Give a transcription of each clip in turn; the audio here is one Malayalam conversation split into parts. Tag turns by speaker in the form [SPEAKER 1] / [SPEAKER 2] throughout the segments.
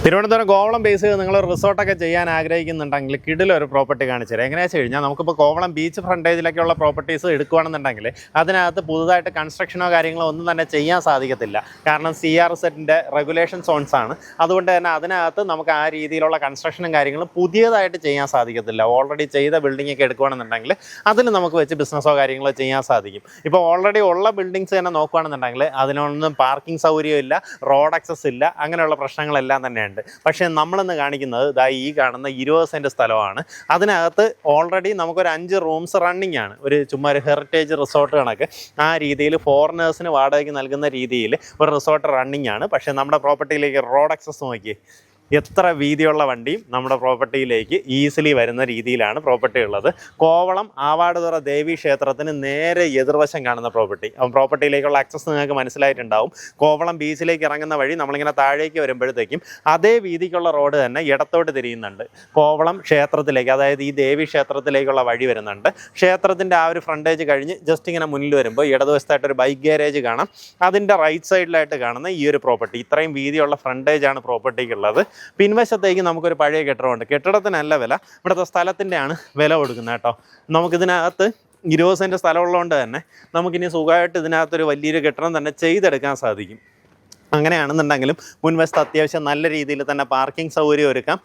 [SPEAKER 1] തിരുവനന്തപുരം കോവളം ബേസ് ചെയ്ത് നിങ്ങൾ റിസോർട്ടൊക്കെ ചെയ്യാൻ ആഗ്രഹിക്കുന്നുണ്ടെങ്കിൽ കിടിലൊരു പ്രോപ്പർട്ടി കാണിച്ചു തരാം. എങ്ങനെയാണെന്ന് വെച്ച് കഴിഞ്ഞാൽ നമുക്കിപ്പോൾ കോവളം ബീച്ച് ഫ്രണ്ടേജിലൊക്കെയുള്ള പ്രോപ്പർട്ടീസ് എടുക്കുകയാണെന്നുണ്ടെങ്കിൽ അതിനകത്ത് പുതുതായിട്ട് കൺസ്ട്രക്ഷനോ കാര്യങ്ങളോ ഒന്നും തന്നെ ചെയ്യാൻ സാധിക്കത്തില്ല. കാരണം CRZ റെഗുലേഷൻ സോൺസ് ആണ്. അതുകൊണ്ട് തന്നെ അതിനകത്ത് നമുക്ക് ആ രീതിയിലുള്ള കൺസ്ട്രക്ഷനും കാര്യങ്ങളും പുതിയതായിട്ട് ചെയ്യാൻ സാധിക്കത്തില്ല. ഓൾറെഡി ചെയ്ത ബിൽഡിംഗ് ഒക്കെ എടുക്കുകയാണെന്നുണ്ടെങ്കിൽ അതിൽ നമുക്ക് വെച്ച് ബിസിനസ്സോ കാര്യങ്ങളോ ചെയ്യാൻ സാധിക്കും. ഇപ്പോൾ ഓൾറെഡി ഉള്ള ബിൽഡിങ്സ് തന്നെ നോക്കുകയാണെന്നുണ്ടെങ്കിൽ അതിനൊന്നും പാർക്കിംഗ് സൗകര്യമില്ല, റോഡ് ആക്സസ് ഇല്ല, അങ്ങനെയുള്ള പ്രശ്നങ്ങളെല്ലാം തന്നെയാണ്. പക്ഷേ നമ്മളിന്ന് കാണിക്കുന്നത് ഈ കാണുന്ന 20 സെൻറ്റ് സ്ഥലമാണ്. അതിനകത്ത് ഓൾറെഡി നമുക്കൊരു 5 റൂംസ് റണ്ണിങ് ആണ്. ചുമ്മാ ഒരു ഹെറിറ്റേജ് റിസോർട്ട് കണക്ക് ആ രീതിയിൽ ഫോറിനേഴ്സിന് വാടകയ്ക്ക് നൽകുന്ന രീതിയിൽ ഒരു റിസോർട്ട് റണ്ണിങ് ആണ്. പക്ഷേ നമ്മുടെ പ്രോപ്പർട്ടിയിലേക്ക് റോഡ് ആക്സസ് നോക്കി എത്ര വീതിയുള്ള വണ്ടിയും നമ്മുടെ പ്രോപ്പർട്ടിയിലേക്ക് ഈസിലി വരുന്ന രീതിയിലാണ് പ്രോപ്പർട്ടി ഉള്ളത്. കോവളം ആവാടുതുറ ദേവി ക്ഷേത്രത്തിന് നേരെ എതിർവശം കാണുന്ന പ്രോപ്പർട്ടി. പ്രോപ്പർട്ടിയിലേക്കുള്ള ആക്സസ് നിങ്ങൾക്ക് മനസ്സിലായിട്ടുണ്ടാവും. കോവളം ബീച്ചിലേക്ക് ഇറങ്ങുന്ന വഴി നമ്മളിങ്ങനെ താഴേക്ക് വരുമ്പോഴത്തേക്കും അതേ വീതിക്കുള്ള റോഡ് തന്നെ ഇടത്തോട്ട് തിരിയുന്നുണ്ട്. കോവളം ക്ഷേത്രത്തിലേക്ക്, അതായത് ഈ ദേവി ക്ഷേത്രത്തിലേക്കുള്ള വഴി വരുന്നുണ്ട്. ക്ഷേത്രത്തിൻ്റെ ആ ഒരു ഫ്രണ്ടേജ് കഴിഞ്ഞ് ജസ്റ്റ് ഇങ്ങനെ മുന്നിൽ വരുമ്പോൾ ഇടതുവശത്തായിട്ടൊരു ബൈക്ക് ഗാരേജ് കാണാം. അതിൻ്റെ റൈറ്റ് സൈഡിലായിട്ട് കാണുന്ന ഈ ഒരു പ്രോപ്പർട്ടി, ഇത്രയും വീതിയുള്ള ഫ്രണ്ടേജാണ് പ്രോപ്പർട്ടിക്കുള്ളത്. പിൻവശത്തേക്ക് നമുക്കൊരു പഴയ കെട്ടിടമുണ്ട്. കെട്ടിടത്തിനല്ല വില, ഇവിടുത്തെ സ്ഥലത്തിൻ്റെയാണ് വില കൊടുക്കുന്നത് കേട്ടോ. നമുക്കിതിനകത്ത് 20 സെൻറ്റ് സ്ഥലമുള്ളതുകൊണ്ട് തന്നെ നമുക്കിനി സുഖമായിട്ട് ഇതിനകത്തൊരു വലിയൊരു കെട്ടിടം തന്നെ ചെയ്തെടുക്കാൻ സാധിക്കും. അങ്ങനെയാണെന്നുണ്ടെങ്കിലും മുൻവശത്ത് അത്യാവശ്യം നല്ല രീതിയിൽ തന്നെ പാർക്കിംഗ് സൗകര്യം ഒരുക്കാം.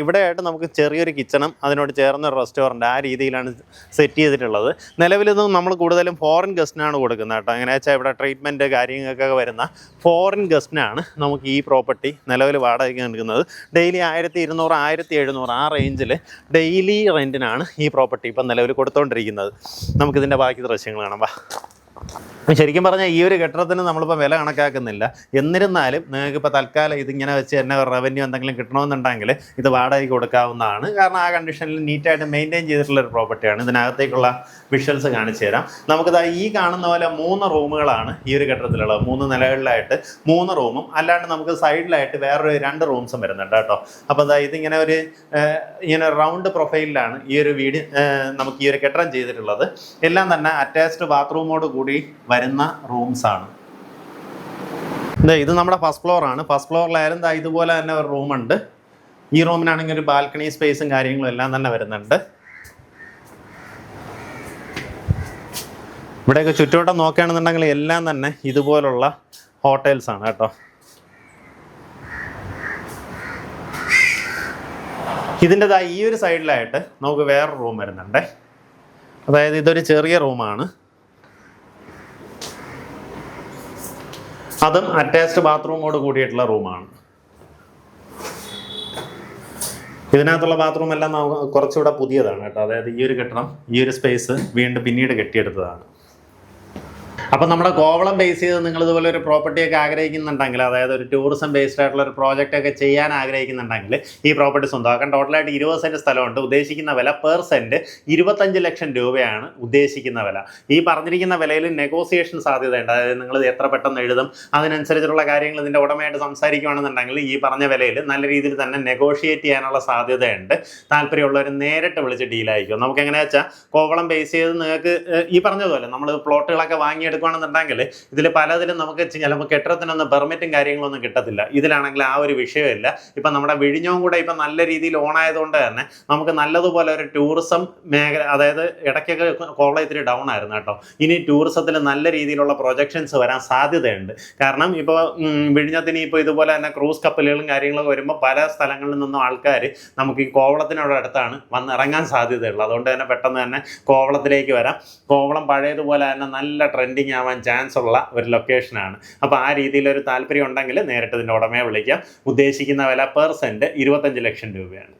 [SPEAKER 1] ഇവിടെയായിട്ട് നമുക്ക് ചെറിയൊരു കിച്ചണും അതിനോട് ചേർന്നൊരു റെസ്റ്റോറൻറ്റ് ആ രീതിയിലാണ് സെറ്റ് ചെയ്തിട്ടുള്ളത്. നിലവിലിത് നമ്മൾ കൂടുതലും ഫോറിൻ ഗസ്റ്റിനാണ് കൊടുക്കുന്നത് കേട്ടോ. എങ്ങനെയാ വെച്ചാൽ ഇവിടെ ട്രീറ്റ്മെൻറ്റ് കാര്യങ്ങൾക്കൊക്കെ വരുന്ന ഫോറിൻ ഗസ്റ്റിനാണ് നമുക്ക് ഈ പ്രോപ്പർട്ടി നിലവിൽ വാടകയ്ക്ക് നൽകുന്നത്. ഡെയിലി 1200 1700 ആ റേഞ്ചിൽ ഡെയിലി റെൻറ്റിനാണ് ഈ പ്രോപ്പർട്ടി ഇപ്പം നിലവിൽ കൊടുത്തുകൊണ്ടിരിക്കുന്നത്. നമുക്കിതിൻ്റെ ബാക്കി ദൃശ്യങ്ങൾ കാണാം. ശരിക്കും പറഞ്ഞാൽ ഈ ഒരു കെട്ടിടത്തിന് നമ്മളിപ്പോൾ വില കണക്കാക്കുന്നില്ല. എന്നിരുന്നാലും നിങ്ങൾക്കിപ്പോൾ തൽക്കാലം ഇതിങ്ങനെ വെച്ച് തന്നെ റവന്യൂ എന്തെങ്കിലും കിട്ടണമെന്നുണ്ടെങ്കിൽ ഇത് വാടകയ്ക്ക് കൊടുക്കാവുന്നതാണ്. കാരണം ആ കണ്ടീഷനിൽ നീറ്റായിട്ട് മെയിൻറ്റെയിൻ ചെയ്തിട്ടുള്ളൊരു പ്രോപ്പർട്ടിയാണ്. ഇതിനകത്തേക്കുള്ള വിഷ്വൽസ് കാണിച്ചു തരാം. നമുക്കിത് ഈ കാണുന്ന പോലെ 3 റൂമുകളാണ് ഈ ഒരു കെട്ടിടത്തിലുള്ളത്. 3 നിലകളിലായിട്ട് 3 റൂമും അല്ലാണ്ട് നമുക്ക് സൈഡിലായിട്ട് വേറൊരു 2 റൂംസും വരുന്നുണ്ട് കേട്ടോ. അപ്പോൾ ഇതിങ്ങനെ ഇങ്ങനെ റൗണ്ട് പ്രൊഫൈലിലാണ് ഈ ഒരു വീട് നമുക്ക് ഈ ഒരു കെട്ടിടം ചെയ്തിട്ടുള്ളത്. എല്ലാം തന്നെ അറ്റാച്ച്ഡ് ബാത്റൂമോട് കൂടി വരുന്ന റൂംസ് ആണ്. ഇത് നമ്മുടെ ഫസ്റ്റ് ഫ്ലോർ ആണ്. ഫസ്റ്റ് ഫ്ലോറിലായാലും ഇതുപോലെ തന്നെ ഒരു റൂമുണ്ട്. ഈ റൂമിനാണെങ്കിൽ ഒരു ബാൽക്കണി സ്പേസും കാര്യങ്ങളും എല്ലാം തന്നെ വരുന്നുണ്ട്. ഇവിടെയൊക്കെ ചുറ്റോട്ടം നോക്കുകയാണെന്നുണ്ടെങ്കിൽ എല്ലാം തന്നെ ഇതുപോലുള്ള ഹോട്ടൽസ് ആണ് കേട്ടോ. ഇതിൻ്റെ ഈ ഒരു സൈഡിലായിട്ട് നമുക്ക് വേറൊരു റൂം വരുന്നുണ്ട്. അതായത് ഇതൊരു ചെറിയ റൂമാണ്. അതും അറ്റാച്ച്ഡ് ബാത്റൂമോട് കൂടിയിട്ടുള്ള റൂമാണ്. ഇതിനകത്തുള്ള ബാത്റൂം എല്ലാം കുറച്ചുകൂടെ പുതിയതാണ് കേട്ടോ. അതായത് ഈ ഒരു കെട്ടിടം, ഈ ഒരു സ്പേസ് വീണ്ടും പിന്നീട് കെട്ടിയെടുത്തതാണ്. അപ്പം നമ്മുടെ കോവളം ബേസ് ചെയ്ത് നിങ്ങളിതുപോലെ ഒരു പ്രോപ്പർട്ടിയൊക്കെ ആഗ്രഹിക്കുന്നുണ്ടെങ്കിൽ, അതായത് ഒരു ടൂറിസം ബേസ്ഡ് ആയിട്ടുള്ള ഒരു പ്രോജക്റ്റൊക്കെ ചെയ്യാൻ ആഗ്രഹിക്കുന്നുണ്ടെങ്കിൽ ഈ പ്രോപ്പർട്ടി സ്വന്തമാക്കാൻ. ടോട്ടലായിട്ട് 20 സെൻറ്റ് സ്ഥലമുണ്ട്. ഉദ്ദേശിക്കുന്ന വില പെർ സെൻറ്റ് 25 ലക്ഷം രൂപയാണ് ഉദ്ദേശിക്കുന്ന വില. ഈ പറഞ്ഞിരിക്കുന്ന വിലയിൽ നെഗോസിയേഷൻ സാധ്യതയുണ്ട്. അതായത് നിങ്ങൾ എത്ര പെട്ടെന്ന് എഴുതും അതിനനുസരിച്ചുള്ള കാര്യങ്ങൾ ഇതിൻ്റെ ഉടമയായിട്ട് സംസാരിക്കുകയാണെന്നുണ്ടെങ്കിൽ ഈ പറഞ്ഞ വിലയിൽ നല്ല രീതിയിൽ തന്നെ നെഗോഷിയേറ്റ് ചെയ്യാനുള്ള സാധ്യതയുണ്ട്. താല്പര്യമുള്ളവർ നേരിട്ട് വിളിച്ച് ഡീലായിരിക്കും. നമുക്ക് എങ്ങനെയാ വെച്ചാൽ കോവളം ബേസ് ചെയ്ത് നിങ്ങൾക്ക് ഈ പറഞ്ഞതുപോലെ നമ്മൾ പ്ലോട്ടുകളൊക്കെ വാങ്ങിയെടുക്കും ണെങ്കിൽ ഇതിൽ പലതിലും നമുക്ക് ചിലപ്പോൾ കെട്ടിടത്തിനൊന്നും പെർമിറ്റും കാര്യങ്ങളൊന്നും കിട്ടത്തില്ല. ഇതിലാണെങ്കിൽ ആ ഒരു വിഷയമില്ല. ഇപ്പം നമ്മുടെ വിഴിഞ്ഞവും കൂടെ ഇപ്പം നല്ല രീതിയിൽ ഓണായതുകൊണ്ട് തന്നെ നമുക്ക് നല്ലതുപോലെ ഒരു ടൂറിസം മേഖല, അതായത് ഇടയ്ക്കൊക്കെ കോവളം ഇത്തിരി ഡൗൺ ആയിരുന്നു കേട്ടോ. ഇനി ടൂറിസത്തിൽ നല്ല രീതിയിലുള്ള പ്രൊജക്ഷൻസ് വരാൻ സാധ്യതയുണ്ട്. കാരണം ഇപ്പോൾ വിഴിഞ്ഞത്തിന് ഇപ്പോൾ ഇതുപോലെ തന്നെ ക്രൂസ് കപ്പലുകളും കാര്യങ്ങളൊക്കെ വരുമ്പോൾ പല സ്ഥലങ്ങളിൽ നിന്നും ആൾക്കാർ നമുക്ക് ഈ കോവളത്തിനോട് അടുത്താണ് വന്നിറങ്ങാൻ സാധ്യതയുള്ളത്. അതുകൊണ്ട് തന്നെ പെട്ടെന്ന് തന്നെ കോവളത്തിലേക്ക് വരാം. കോവളം പഴയതുപോലെ തന്നെ നല്ല ട്രെൻഡിങ് ആവാൻ ചാൻസ് ഉള്ള ഒരു ലൊക്കേഷനാണ്. അപ്പോൾ ആ രീതിയിലൊരു താല്പര്യം ഉണ്ടെങ്കിൽ നേരിട്ട് ഇതിൻ്റെ ഉടമയെ വിളിക്കാം. ഉദ്ദേശിക്കുന്ന വില പെർ സെൻറ്റ് 25 ലക്ഷം രൂപയാണ്.